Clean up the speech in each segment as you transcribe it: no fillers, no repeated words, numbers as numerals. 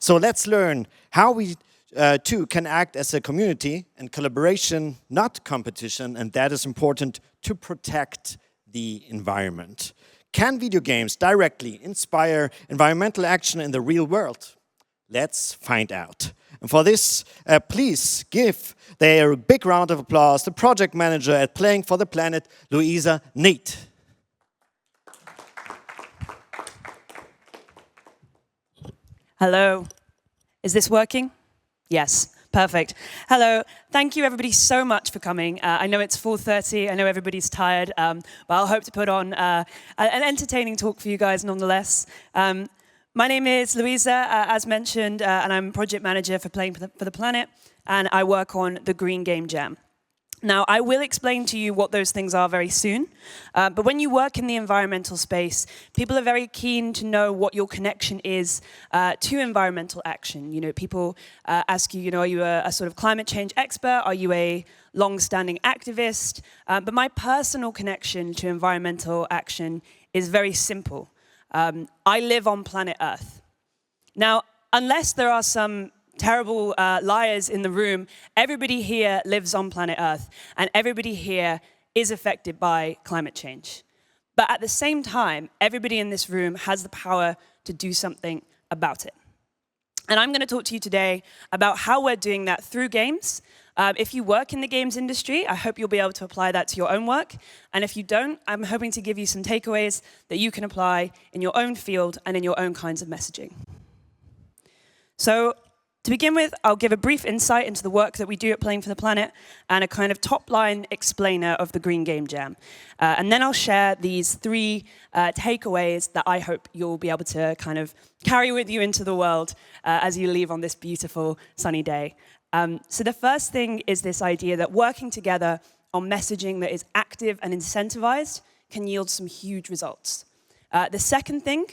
So let's learn how we too can act as a community and collaboration, not competition, and that is important to protect the environment. Can video games directly inspire environmental action in the real world? Let's find out. And for this, please give a big round of applause to project manager at Playing for the Planet, Louisa Keight. Hello. Is this working? Yes. Perfect. Hello. Thank you, everybody, so much for coming. I know it's 4:30. I know everybody's tired, but I'll hope to put on an entertaining talk for you guys nonetheless. My name is Louisa, as mentioned, and I'm project manager for Playing for the Planet, and I work on the Green Game Jam. Now, I will explain to you what those things are very soon, but when you work in the environmental space, people are very keen to know what your connection is to environmental action. You know, people ask you, are you a sort of climate change expert? Are you a long-standing activist? But my personal connection to environmental action is very simple. I live on planet Earth. Now, unless there are some terrible liars in the room, everybody here lives on planet Earth, and everybody here is affected by climate change. But at the same time, everybody in this room has the power to do something about it. And I'm going to talk to you today about how we're doing that through games. If you work in the games industry, I hope you'll be able to apply that to your own work. And if you don't, I'm hoping to give you some takeaways that you can apply in your own field and in your own kinds of messaging. So, to begin with, I'll give a brief insight into the work that we do at Playing for the Planet and a kind of top-line explainer of the Green Game Jam. And then I'll share these three takeaways that I hope you'll be able to kind of carry with you into the world as you leave on this beautiful sunny day. So the first thing is this idea that working together on messaging that is active and incentivized can yield some huge results. The second thing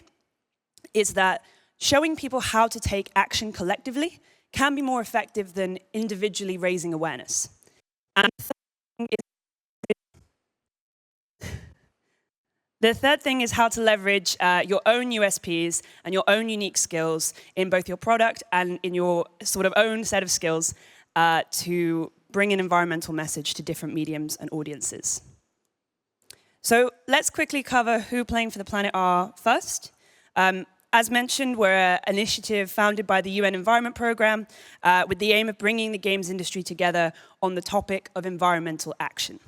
is that showing people how to take action collectively can be more effective than individually raising awareness. And the third thing is how to leverage your own USPs and your own unique skills in both your product and in your sort of own set of skills to bring an environmental message to different mediums and audiences. So let's quickly cover who Playing for the Planet are first. As mentioned, we're an initiative founded by the UN Environment Programme with the aim of bringing the games industry together on the topic of environmental action.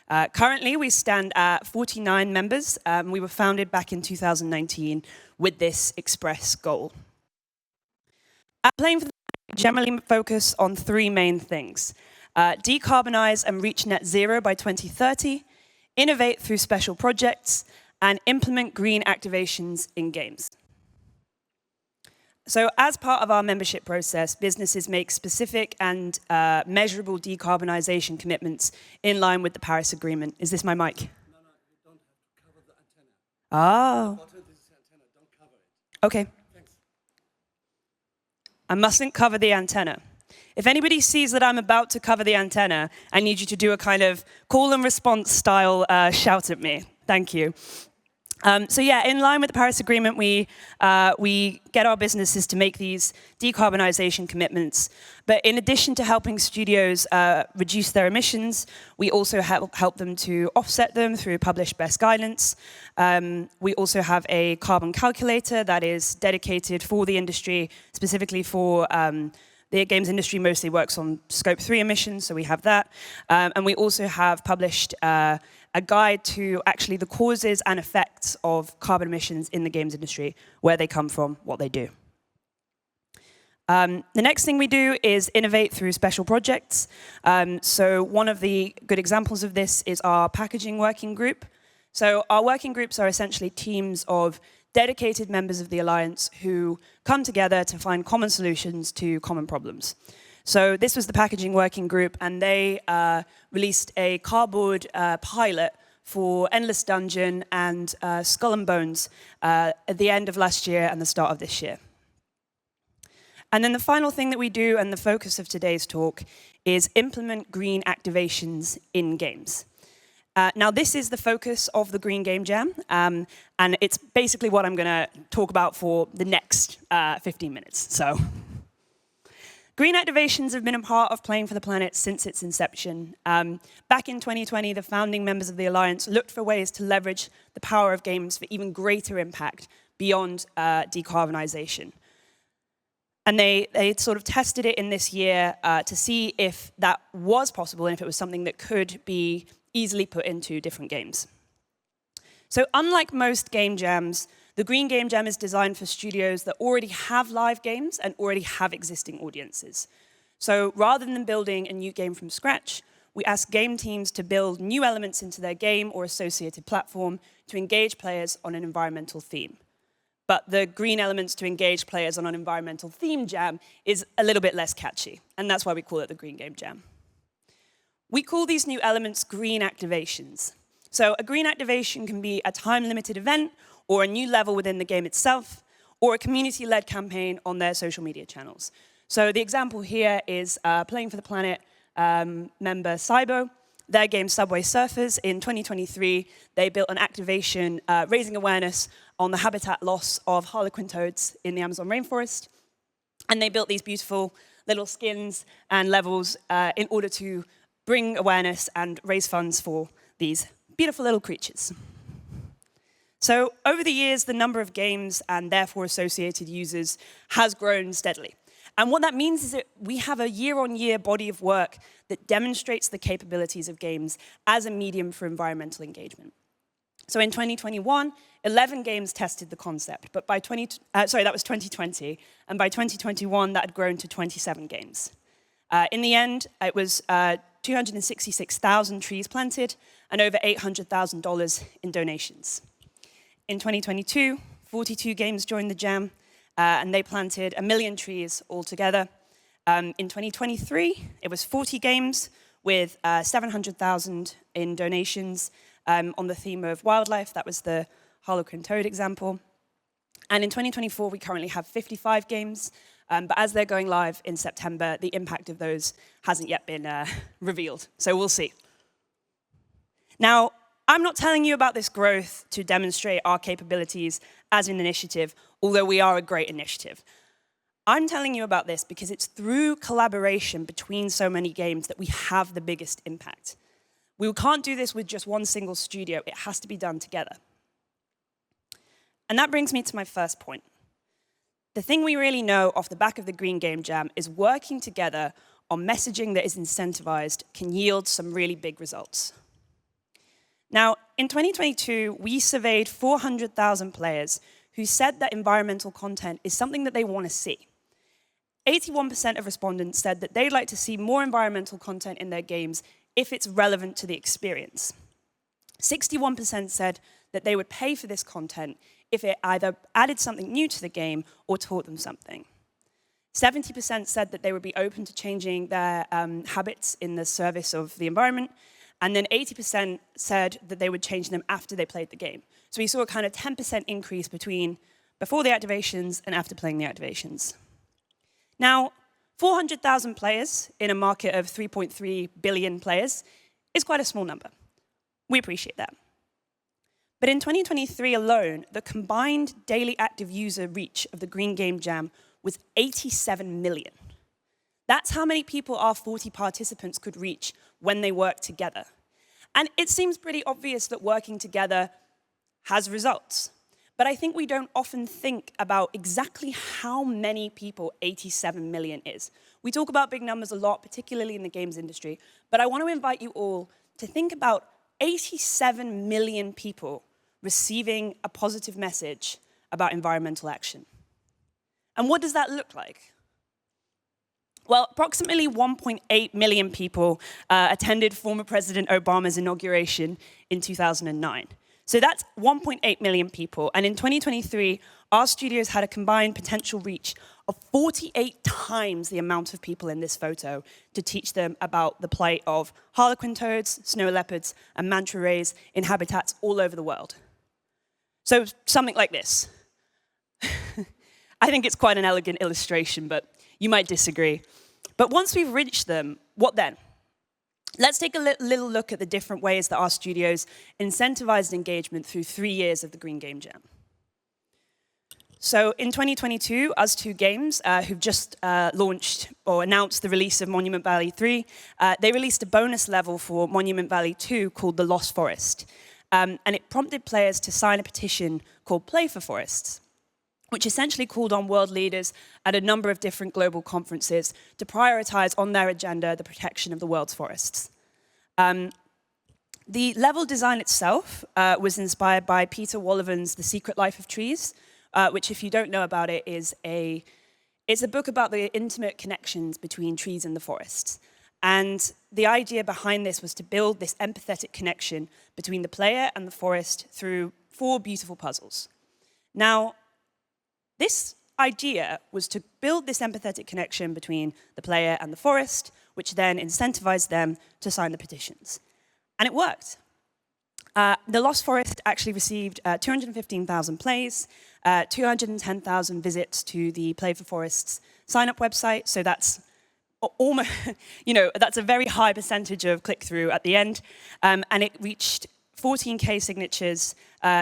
Currently, we stand at 49 members. We were founded back in 2019 with this express goal. At Playing for the Planet, we generally focus on three main things. Decarbonize and reach net zero by 2030, innovate through special projects, and implement green activations in games. So as part of our membership process, businesses make specific and measurable decarbonization commitments in line with the Paris Agreement. Is this my mic? No, you don't have to cover the antenna. Oh. This is the antenna, don't cover it. Okay. Thanks. I mustn't cover the antenna. If anybody sees that I'm about to cover the antenna, I need you to do a kind of call and response style shout at me. Thank you. So yeah, in line with the Paris Agreement, we get our businesses to make these decarbonization commitments. But in addition to helping studios reduce their emissions, we also help them to offset them through published best guidance. We also have a carbon calculator that is dedicated for the industry, specifically for the games industry mostly works on Scope 3 emissions, so we have that. And we also have published a guide to actually the causes and effects of carbon emissions in the games industry, where they come from, what they do. The next thing we do is innovate through special projects. So one of the good examples of this is our packaging working group. So our working groups are essentially teams of dedicated members of the Alliance who come together to find common solutions to common problems. So this was the packaging working group, and they released a cardboard pilot for Endless Dungeon and Skull and Bones at the end of last year and the start of this year. And then the final thing that we do, and the focus of today's talk, is implement green activations in games. Now, this is the focus of the Green Game Jam, and it's basically what I'm going to talk about for the next 15 minutes. So, green activations have been a part of Playing for the Planet since its inception. Back in 2020, the founding members of the Alliance looked for ways to leverage the power of games for even greater impact beyond decarbonization. And they sort of tested it in this year to see if that was possible and if it was something that could be easily put into different games. So unlike most game jams, the Green Game Jam is designed for studios that already have live games and already have existing audiences. So rather than building a new game from scratch, we ask game teams to build new elements into their game or associated platform to engage players on an environmental theme. But the green elements to engage players on an environmental theme jam is a little bit less catchy, and that's why we call it the Green Game Jam. We call these new elements green activations. So a green activation can be a time-limited event, or a new level within the game itself, or a community-led campaign on their social media channels. So the example here is Playing for the Planet member Cybo. Their game Subway Surfers in 2023, they built an activation raising awareness on the habitat loss of harlequin toads in the Amazon rainforest. And they built these beautiful little skins and levels in order to bring awareness and raise funds for these beautiful little creatures. So over the years, the number of games and therefore associated users has grown steadily. And what that means is that we have a year-on-year body of work that demonstrates the capabilities of games as a medium for environmental engagement. So in 2021, 11 games tested the concept, but by that was 2020, and by 2021, that had grown to 27 games. In the end, it was 266,000 trees planted and over $800,000 in donations. In 2022, 42 games joined the jam, and they planted 1 million trees altogether. In 2023, it was 40 games with 700,000 in donations on the theme of wildlife. That was the harlequin toad example. And in 2024, we currently have 55 games, but as they're going live in September, the impact of those hasn't yet been revealed, so we'll see. Now, I'm not telling you about this growth to demonstrate our capabilities as an initiative, although we are a great initiative. I'm telling you about this because it's through collaboration between so many games that we have the biggest impact. We can't do this with just one single studio. It has to be done together. And that brings me to my first point. The thing we really know off the back of the Green Game Jam is working together on messaging that is incentivized can yield some really big results. Now, in 2022, we surveyed 400,000 players who said that environmental content is something that they want to see. 81% of respondents said that they'd like to see more environmental content in their games if it's relevant to the experience. 61% said that they would pay for this content if it either added something new to the game or taught them something. 70% said that they would be open to changing their habits in the service of the environment, and then 80% said that they would change them after they played the game. So we saw a kind of 10% increase between before the activations and after playing the activations. Now, 400,000 players in a market of 3.3 billion players is quite a small number. We appreciate that. But in 2023 alone, the combined daily active user reach of the Green Game Jam was 87 million. That's how many people our 40 participants could reach when they work together. And it seems pretty obvious that working together has results. But I think we don't often think about exactly how many people 87 million is. We talk about big numbers a lot, particularly in the games industry, but I want to invite you all to think about 87 million people receiving a positive message about environmental action. And what does that look like? Well, approximately 1.8 million people attended former President Obama's inauguration in 2009. So that's 1.8 million people. And in 2023, our studios had a combined potential reach of 48 times the amount of people in this photo to teach them about the plight of harlequin toads, snow leopards, and manta rays in habitats all over the world. So something like this. I think it's quite an elegant illustration, but you might disagree. But once we've reached them, what then? Let's take a little look at the different ways that our studios incentivized engagement through 3 years of the Green Game Jam. So in 2022, us2 Games, who've just launched or announced the release of Monument Valley 3, they released a bonus level for Monument Valley 2 called The Lost Forest. And it prompted players to sign a petition called Play for Forests, which essentially called on world leaders at a number of different global conferences to prioritize on their agenda the protection of the world's forests. The level design itself was inspired by Peter Wollivan's The Secret Life of Trees, which, if you don't know about it, it's a book about the intimate connections between trees and the forests. And the idea behind this was to build this empathetic connection between the player and the forest through 4 beautiful puzzles. Now, this idea was to build this empathetic connection between the player and the forest, which then incentivized them to sign the petitions. And it worked. The Lost Forest actually received 215,000 plays, 210,000 visits to the Play for Forests sign-up website, so that's almost, that's a very high percentage of click-through at the end, and it reached 14K signatures,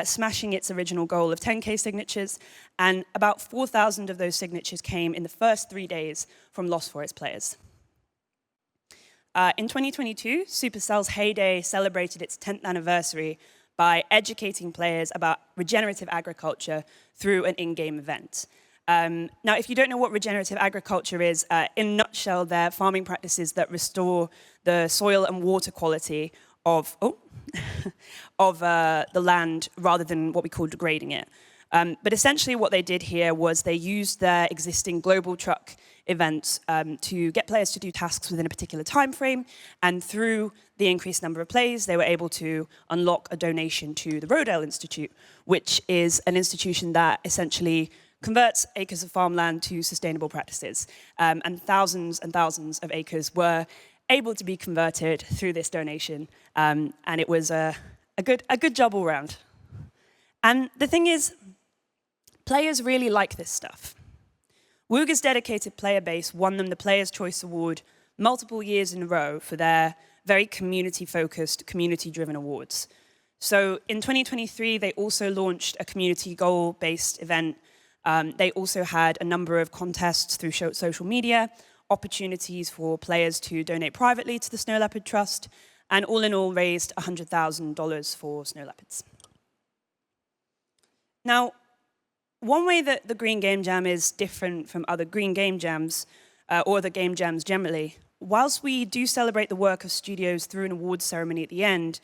smashing its original goal of 10K signatures, and about 4,000 of those signatures came in the first 3 days from Lost Forest players. In 2022, Supercell's Heyday celebrated its 10th anniversary by educating players about regenerative agriculture through an in-game event. Now, if you don't know what regenerative agriculture is, in a nutshell, they're farming practices that restore the soil and water quality of the land rather than what we call degrading it. But essentially what they did here was they used their existing global truck events to get players to do tasks within a particular time frame, and through the increased number of plays, they were able to unlock a donation to the Rodale Institute, which is an institution that essentially converts acres of farmland to sustainable practices. And thousands of acres were able to be converted through this donation, and it was a good job all round. And the thing is, players really like this stuff. Wooga's dedicated player base won them the Player's Choice Award multiple years in a row for their very community-focused, community-driven awards. So in 2023, they also launched a community goal-based event. They also had a number of contests through social media, opportunities for players to donate privately to the Snow Leopard Trust, and all in all raised $100,000 for snow leopards. Now, one way that the Green Game Jam is different from other Green Game Jams, or the Game Jams generally, whilst we do celebrate the work of studios through an awards ceremony at the end,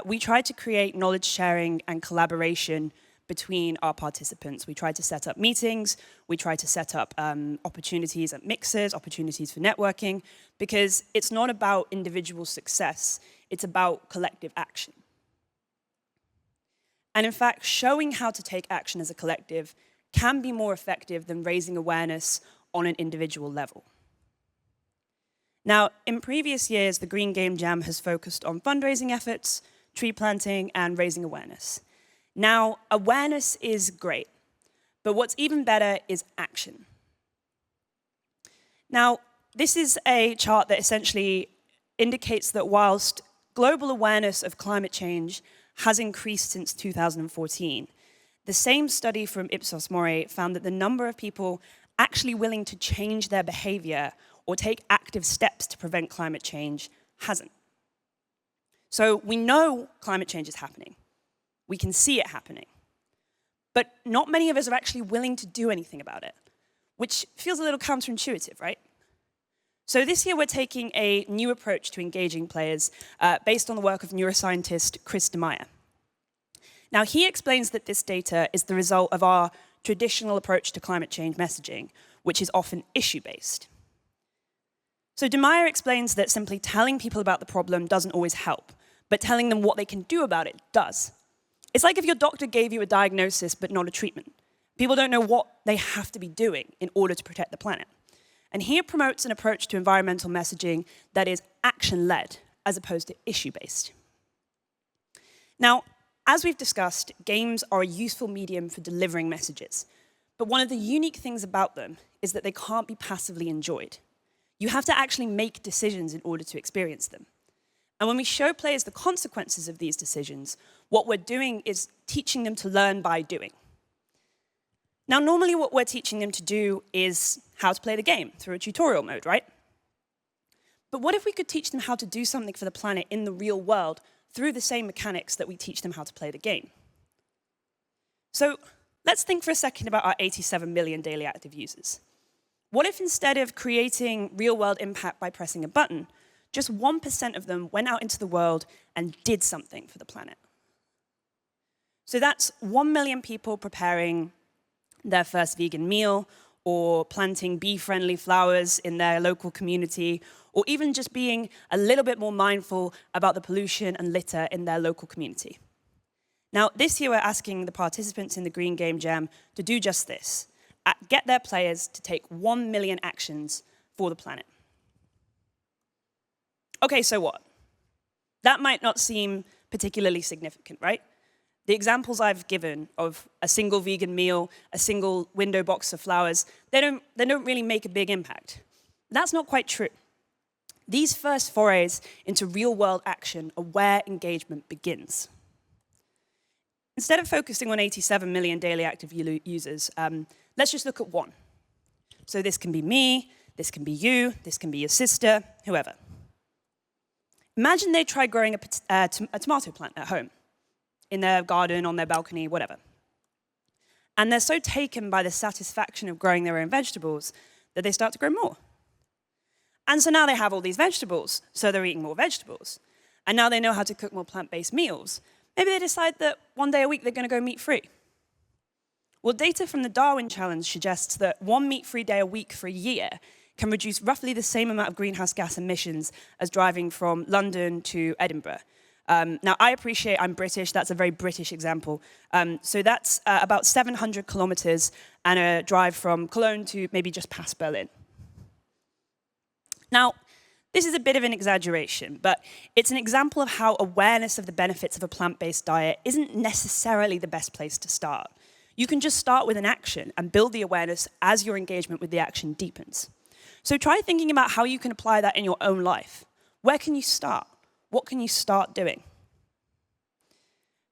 we try to create knowledge sharing and collaboration between our participants. We try to set up meetings, we try to set up opportunities at mixers, opportunities for networking, because it's not about individual success, it's about collective action. And in fact, showing how to take action as a collective can be more effective than raising awareness on an individual level. Now, in previous years, the Green Game Jam has focused on fundraising efforts, tree planting, and raising awareness. Now, awareness is great, but what's even better is action. Now, this is a chart that essentially indicates that whilst global awareness of climate change has increased since 2014, the same study from Ipsos Mori found that the number of people actually willing to change their behavior or take active steps to prevent climate change hasn't. So we know climate change is happening. We can see it happening. But not many of us are actually willing to do anything about it, which feels a little counterintuitive, right? So this year we're taking a new approach to engaging players based on the work of neuroscientist Chris DeMeyer. Now, he explains that this data is the result of our traditional approach to climate change messaging, which is often issue-based. So DeMeyer explains that simply telling people about the problem doesn't always help, but telling them what they can do about it does. It's like if your doctor gave you a diagnosis but not a treatment. People don't know what they have to be doing in order to protect the planet. And he promotes an approach to environmental messaging that is action-led as opposed to issue-based. Now, as we've discussed, games are a useful medium for delivering messages. But one of the unique things about them is that they can't be passively enjoyed. You have to actually make decisions in order to experience them. And when we show players the consequences of these decisions, what we're doing is teaching them to learn by doing. Now, normally what we're teaching them to do is how to play the game through a tutorial mode, right? But what if we could teach them how to do something for the planet in the real world through the same mechanics that we teach them how to play the game? So let's think for a second about our 87 million daily active users. What if instead of creating real-world impact by pressing a button, just 1% of them went out into the world and did something for the planet? So that's 1 million people preparing their first vegan meal, or planting bee-friendly flowers in their local community, or even just being a little bit more mindful about the pollution and litter in their local community. Now, this year we're asking the participants in the Green Game Jam to do just this, get their players to take 1 million actions for the planet. Okay, so what? That might not seem particularly significant, right? The examples I've given of a single vegan meal, a single window box of flowers, they don't really make a big impact. That's not quite true. These first forays into real-world action are where engagement begins. Instead of focusing on 87 million daily active users, let's just look at one. So this can be me, this can be you, this can be your sister, whoever. Imagine they tried growing a tomato plant at home, in their garden, on their balcony, whatever. And they're so taken by the satisfaction of growing their own vegetables that they start to grow more. And so now they have all these vegetables, so they're eating more vegetables. And now they know how to cook more plant-based meals. Maybe they decide that one day a week they're going to go meat-free. Well, data from the Darwin Challenge suggests that one meat-free day a week for a year can reduce roughly the same amount of greenhouse gas emissions as driving from London to Edinburgh. Now, I appreciate I'm British. That's a very British example. So that's about 700 kilometers and a drive from Cologne to maybe just past Berlin. Now, this is a bit of an exaggeration, but it's an example of how awareness of the benefits of a plant-based diet isn't necessarily the best place to start. You can just start with an action and build the awareness as your engagement with the action deepens. So try thinking about how you can apply that in your own life. Where can you start? What can you start doing?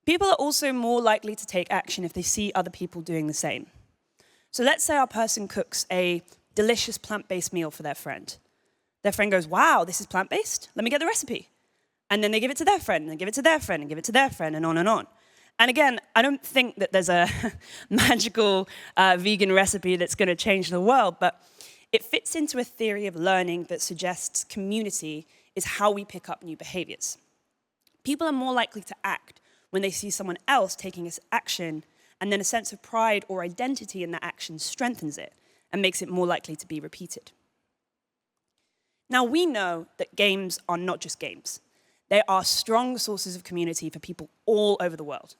People are also more likely to take action if they see other people doing the same. So let's say our person cooks a delicious plant-based meal for their friend. Their friend goes, wow, this is plant-based? Let me get the recipe. And then they give it to their friend, and give it to their friend, and give it to their friend, and on and on. And again, I don't think that there's a magical vegan recipe that's going to change the world, but it fits into a theory of learning that suggests community is how we pick up new behaviors. People are more likely to act when they see someone else taking action, and then a sense of pride or identity in that action strengthens it and makes it more likely to be repeated. Now, we know that games are not just games. They are strong sources of community for people all over the world.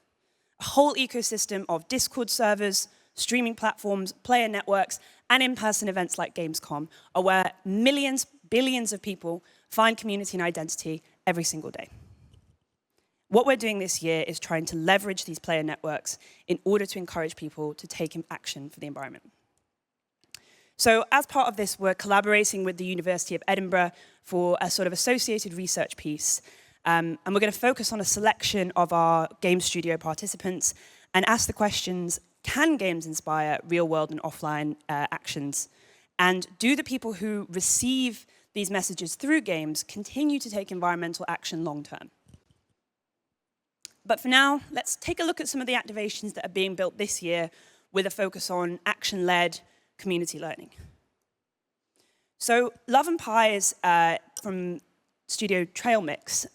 A whole ecosystem of Discord servers, streaming platforms, player networks, and in-person events like Gamescom are where millions, billions of people find community and identity every single day. What we're doing this year is trying to leverage these player networks in order to encourage people to take action for the environment. So as part of this, we're collaborating with the University of Edinburgh for a sort of associated research piece. And we're going to focus on a selection of our game studio participants and ask the questions, can games inspire real-world and offline actions? And do the people who receive these messages through games continue to take environmental action long-term? But for now, let's take a look at some of the activations that are being built this year with a focus on action-led community learning. So Love and Pies from Studio Trail Mix,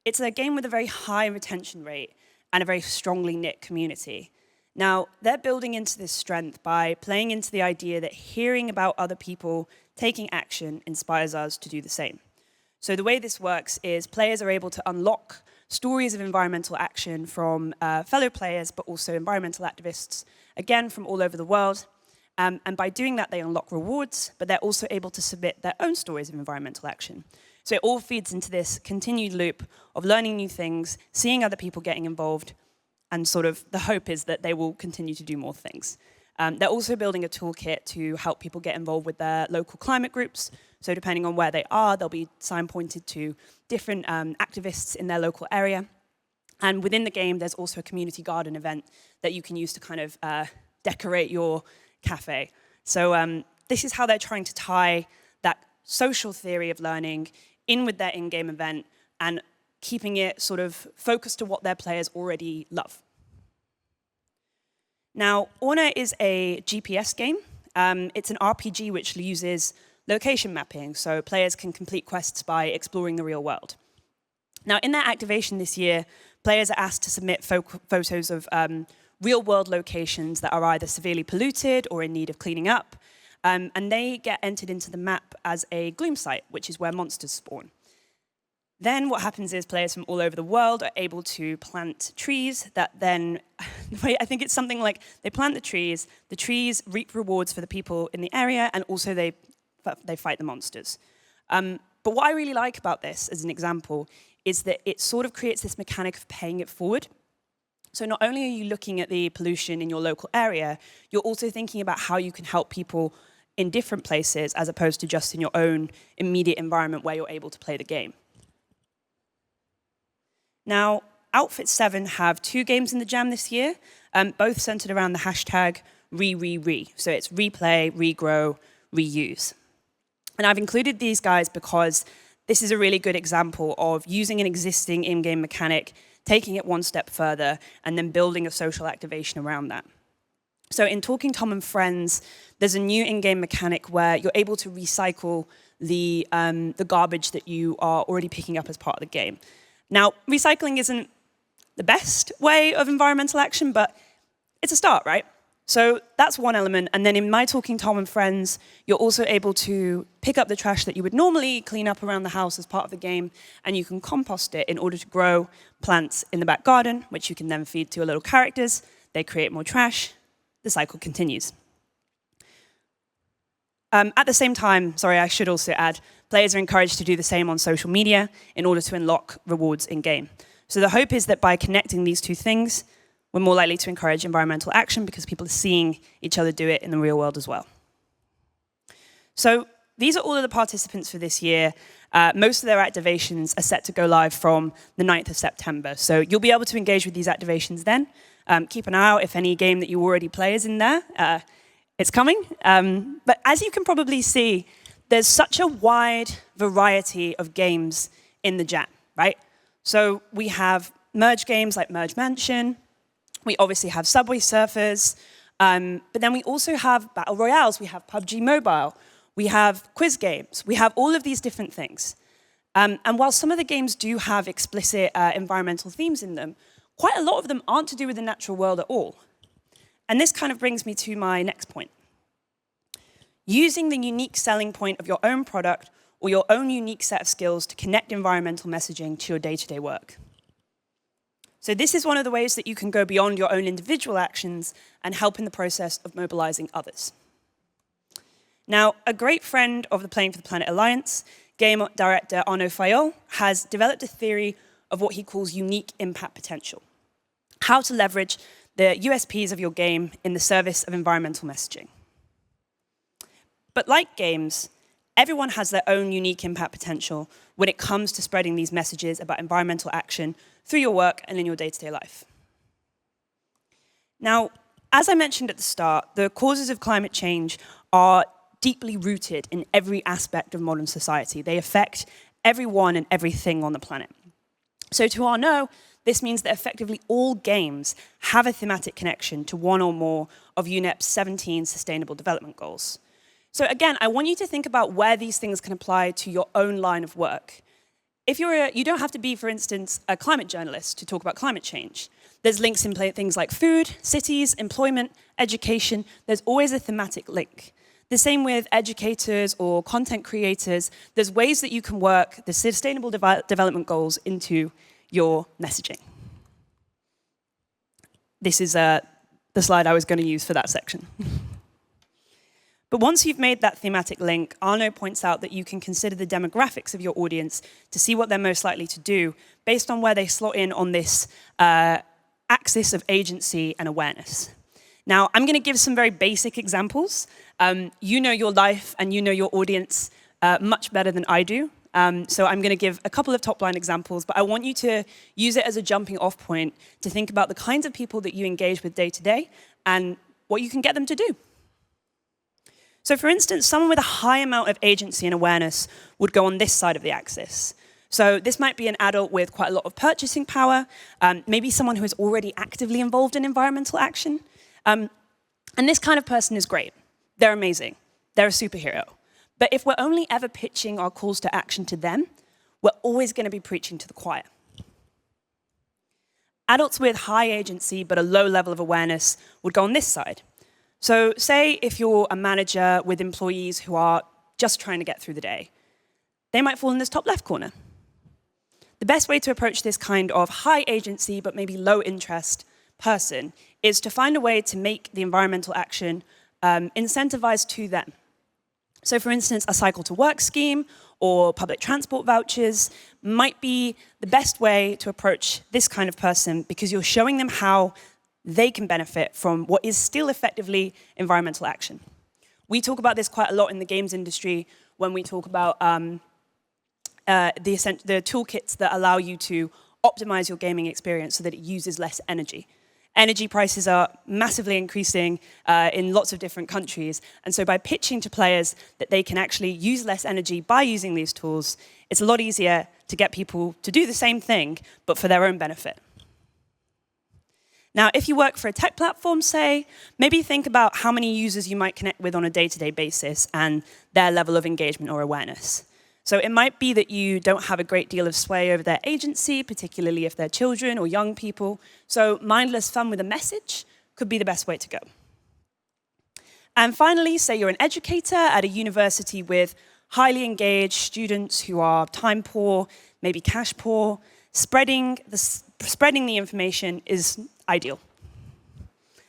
it's a game with a very high retention rate and a very strongly knit community. Now, they're building into this strength by playing into the idea that hearing about other people taking action inspires us to do the same. So the way this works is players are able to unlock stories of environmental action from fellow players, but also environmental activists, again, from all over the world. And by doing that, they unlock rewards, but they're also able to submit their own stories of environmental action. So it all feeds into this continued loop of learning new things, seeing other people getting involved, and sort of the hope is that they will continue to do more things. They're also building a toolkit to help people get involved with their local climate groups. So depending on where they are, they'll be signpointed to different activists in their local area. And within the game, there's also a community garden event that you can use to kind of decorate your cafe. So this is how they're trying to tie that social theory of learning in with their in-game event and keeping it sort of focused to what their players already love. Now, Orna is a GPS game. It's an RPG which uses location mapping, so players can complete quests by exploring the real world. Now, in their activation this year, players are asked to submit photos of real-world locations that are either severely polluted or in need of cleaning up, and they get entered into the map as a gloom site, which is where monsters spawn. Then what happens is players from all over the world are able to plant trees that then, I think it's something like they plant the trees reap rewards for the people in the area, and also they fight the monsters. But what I really like about this, as an example, is that it sort of creates this mechanic of paying it forward. So not only are you looking at the pollution in your local area, you're also thinking about how you can help people in different places as opposed to just in your own immediate environment where you're able to play the game. Now, Outfit 7 have 2 games in the jam this year, both centered around the hashtag re. So it's replay, regrow, reuse. And I've included these guys because this is a really good example of using an existing in-game mechanic, taking it one step further, and then building a social activation around that. So in Talking Tom and Friends, there's a new in-game mechanic where you're able to recycle the garbage that you are already picking up as part of the game. Now, recycling isn't the best way of environmental action, but it's a start, right? So that's one element. And then in My Talking Tom and Friends, you're also able to pick up the trash that you would normally clean up around the house as part of the game, and you can compost it in order to grow plants in the back garden, which you can then feed to your little characters. They create more trash. The cycle continues. At the same time, sorry, I should also add, players are encouraged to do the same on social media in order to unlock rewards in-game. So the hope is that by connecting these two things, we're more likely to encourage environmental action because people are seeing each other do it in the real world as well. So these are all of the participants for this year. Most of their activations are set to go live from the 9th of September. So you'll be able to engage with these activations then. Keep an eye out if any game that you already play is in there. It's coming. But as you can probably see, there's such a wide variety of games in the jam, right? So we have merge games like Merge Mansion. We obviously have Subway Surfers. But then we also have Battle Royales. We have PUBG Mobile. We have quiz games. We have all of these different things. And while some of the games do have explicit environmental themes in them, quite a lot of them aren't to do with the natural world at all. And this kind of brings me to my next point. Using the unique selling point of your own product or your own unique set of skills to connect environmental messaging to your day-to-day work. So this is one of the ways that you can go beyond your own individual actions and help in the process of mobilizing others. Now, a great friend of the Playing for the Planet Alliance, game director Arnaud Fayol, has developed a theory of what he calls unique impact potential. How to leverage the USPs of your game in the service of environmental messaging. But like games, everyone has their own unique impact potential when it comes to spreading these messages about environmental action through your work and in your day-to-day life. Now, as I mentioned at the start, the causes of climate change are deeply rooted in every aspect of modern society. They affect everyone and everything on the planet. So to Arnaud, this means that effectively all games have a thematic connection to one or more of UNEP's 17 Sustainable Development Goals. So again, I want you to think about where these things can apply to your own line of work. If you don't have to be, for instance, a climate journalist to talk about climate change. There's links in things like food, cities, employment, education. There's always a thematic link. The same with educators or content creators. There's ways that you can work the Sustainable Development Goals into your messaging. This is the slide I was going to use for that section. But once you've made that thematic link, Arnaud points out that you can consider the demographics of your audience to see what they're most likely to do based on where they slot in on this axis of agency and awareness. Now, I'm going to give some very basic examples. You know your life and you know your audience much better than I do. So I'm going to give a couple of top-line examples, but I want you to use it as a jumping-off point to think about the kinds of people that you engage with day to day and what you can get them to do. So for instance, someone with a high amount of agency and awareness would go on this side of the axis. So this might be an adult with quite a lot of purchasing power, maybe someone who is already actively involved in environmental action. And this kind of person is great. They're amazing. They're a superhero. But if we're only ever pitching our calls to action to them, we're always going to be preaching to the choir. Adults with high agency but a low level of awareness would go on this side. So say if you're a manager with employees who are just trying to get through the day, they might fall in this top left corner. The best way to approach this kind of high agency but maybe low interest person is to find a way to make the environmental action incentivized to them. So for instance, a cycle to work scheme or public transport vouchers might be the best way to approach this kind of person because you're showing them how they can benefit from what is still effectively environmental action. We talk about this quite a lot in the games industry when we talk about the toolkits that allow you to optimize your gaming experience so that it uses less energy. Energy prices are massively increasing in lots of different countries. And so by pitching to players that they can actually use less energy by using these tools, it's a lot easier to get people to do the same thing, but for their own benefit. Now, if you work for a tech platform, say, maybe think about how many users you might connect with on a day-to-day basis and their level of engagement or awareness. So it might be that you don't have a great deal of sway over their agency, particularly if they're children or young people. So mindless fun with a message could be the best way to go. And finally, say you're an educator at a university with highly engaged students who are time poor, maybe cash poor. Spreading the information is ideal.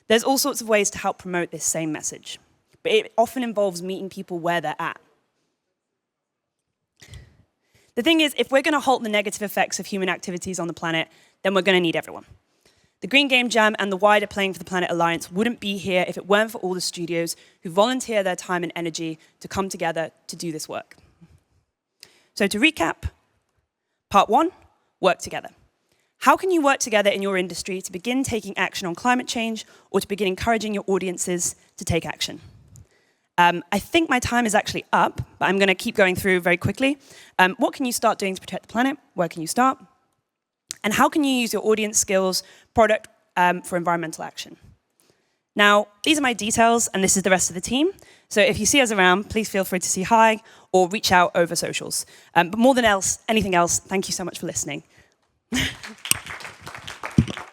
There's all sorts of ways to help promote this same message, but it often involves meeting people where they're at. The thing is, if we're going to halt the negative effects of human activities on the planet, then we're going to need everyone. The Green Game Jam and the wider Playing for the Planet Alliance wouldn't be here if it weren't for all the studios who volunteer their time and energy to come together to do this work. So to recap, part one, work together. How can you work together in your industry to begin taking action on climate change or to begin encouraging your audiences to take action? I think my time is actually up, but I'm going to keep going through very quickly. What can you start doing to protect the planet? Where can you start? And how can you use your audience skills product for environmental action? Now, these are my details, and this is the rest of the team. So if you see us around, please feel free to say hi or reach out over socials. But more than anything else, thank you so much for listening.